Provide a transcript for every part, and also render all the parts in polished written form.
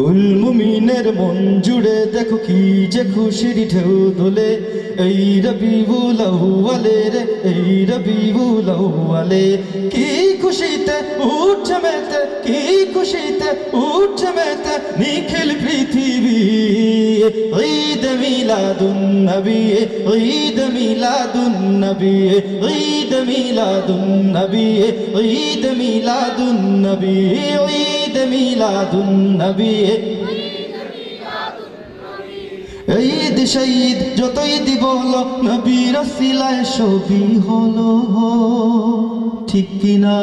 কুল মুমিনের মন জুড়ে দেখো কি যে খুশির ঢেউ দোলে এই রবিউল আউয়ালে রে এই রবিউল আউয়ালে কি খুশিতে উঠে মেতে কি খুশিতে উঠে মেতে নিখিল পৃথিবী ঈদ মিলাদুন নবী ঈদ মিলাদুন নবী ঈদ মিলাদুন নবী ঈদ মিলাদুন নবী ঈদ মিলাদুন নবী ঈদ শহীদ যতই দিব হলো নবীর ওসিলায় সবই হলো ঠিক কিনা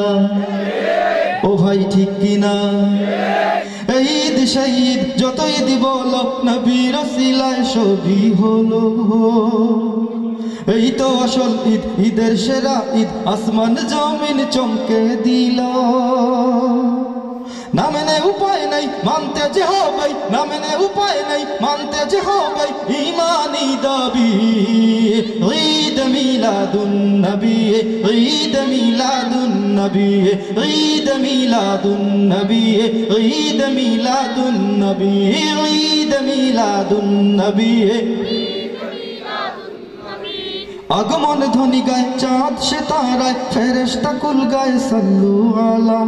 ও ভাই ঠিক কিনা ঈদ শহীদ যতই দিব হলো নবীর ওসিলায় সবই হলো এই তো আসল ঈদ ঈদের সেরা ঈদ আসমান জমিন চমকে দিল না মেনে উপায় নাই মানতে যে হবে না মেনে উপায় নাই মানতে যে হবে ঈমানি দাবি ঈদ মিলাদুন নবী ঈদ মিলাদুন নবী ঈদ মিলাদুন নবী ঈদ মিলাদুন নবী ঈদ মিলাদুন নবী আগমন ধ্বনি গায় চাঁদ সে তারায় ফেরেশতা কুল গায় সাল্লু আলা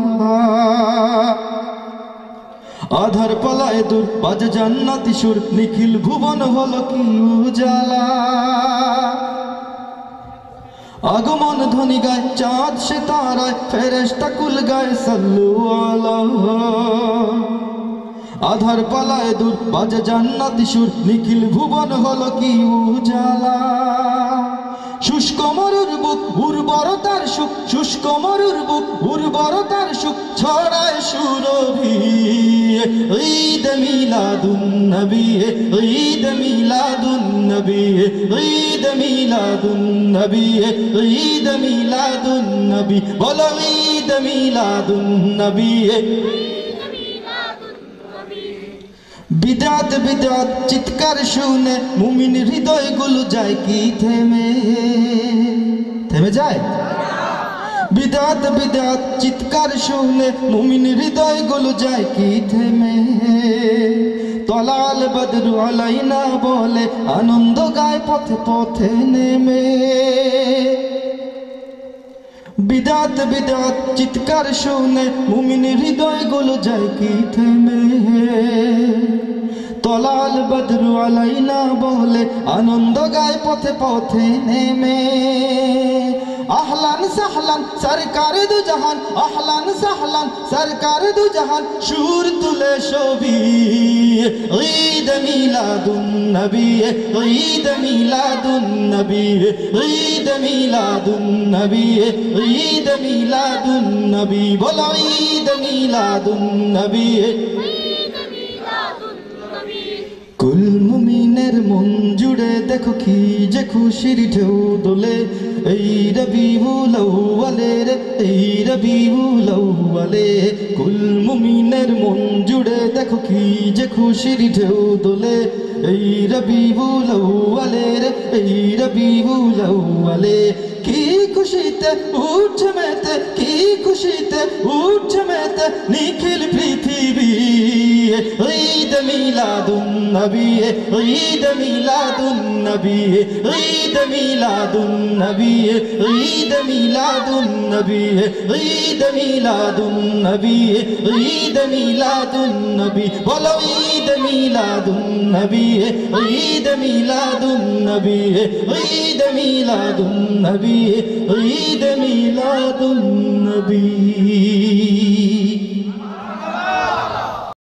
আধার পালায় দূর বাজে জান্নাতি সুর নিখিল ভুবন হলো কি উজালা আগমন ধ্বনি গায় চাঁদ সে তারায় ফেরেশতা কুল গায় সাল্লু আলা আধার পালায় দূর বাজে জান্নাতি সুর নিখিল ভুবন হলো কি উজালা শুষ্ক মরুর বুক উর্বরতার সুখ শুষ্ক মরুর বুক উর্বরতার সুখ ছড়ায় সুরভি ঈদ মিলাদুন নবী ঈদ মিলাদুন নবী ঈদ মিলাদুন নবী ঈদ মিলাদুন নবী বলো ঈদ মিলাদুন নবী বিদাত বিদাত চিৎকার শুনে মুমিন হৃদয়গুলো যায় কি থেমে থেমে যায় বিদাত বিদাত চিৎকার শুনে মুমিন হৃদয়গুলো যায় কি থেমে তলাল বদরু আলাইনা বলে আনন্দ গায় পথে পথে নেমে বিদাত বিদাত চিৎকার শুনে মুমিন হৃদয়গুলো যায় কি থেমে তলাল বদরু আলাইনা বলে আনন্দ গায় পথে পথে নেমে আহলান সাহলান সরকার দু জাহান আহলান সাহলান সরকার দু জাহান সুর তুলে সবি ঈদ মিলাদুন নবী ঈদ মিলাদুন নবী ঈদ মিলাদুন নবী ঈদ মিলাদুন নবী বলো ঈদ মিলাদুন নবী কুল মুমিনের মন জুড়ে দেখো কি যে খুশির ঢেউ দোলে এই রবিউল আউয়ালে রে এই রবিউল আউয়ালে কুল মুমিনের মন জুড়ে দেখো কি যে খুশির ঢেউ দোলে এই রবিউল আউয়ালে রে এই রবিউল আউয়ালে কি খুশিতে উঠে মেতে কি খুশিতে উঠে মেতে নিখিল পৃথিবী ঈদ মিলাদুন নবী ঈদ মিলাদুন নবী ঈদ মিলাদুন নবী ঈদ মিলাদুন নবী ঈদ মিলাদুন নবী ঈদ মিলাদুন নবী বলো ঈদ মিলাদুন নবী ঈদ মিলাদুন নবী ঈদ মিলাদুন নবী ঈদ মিলাদুন নবী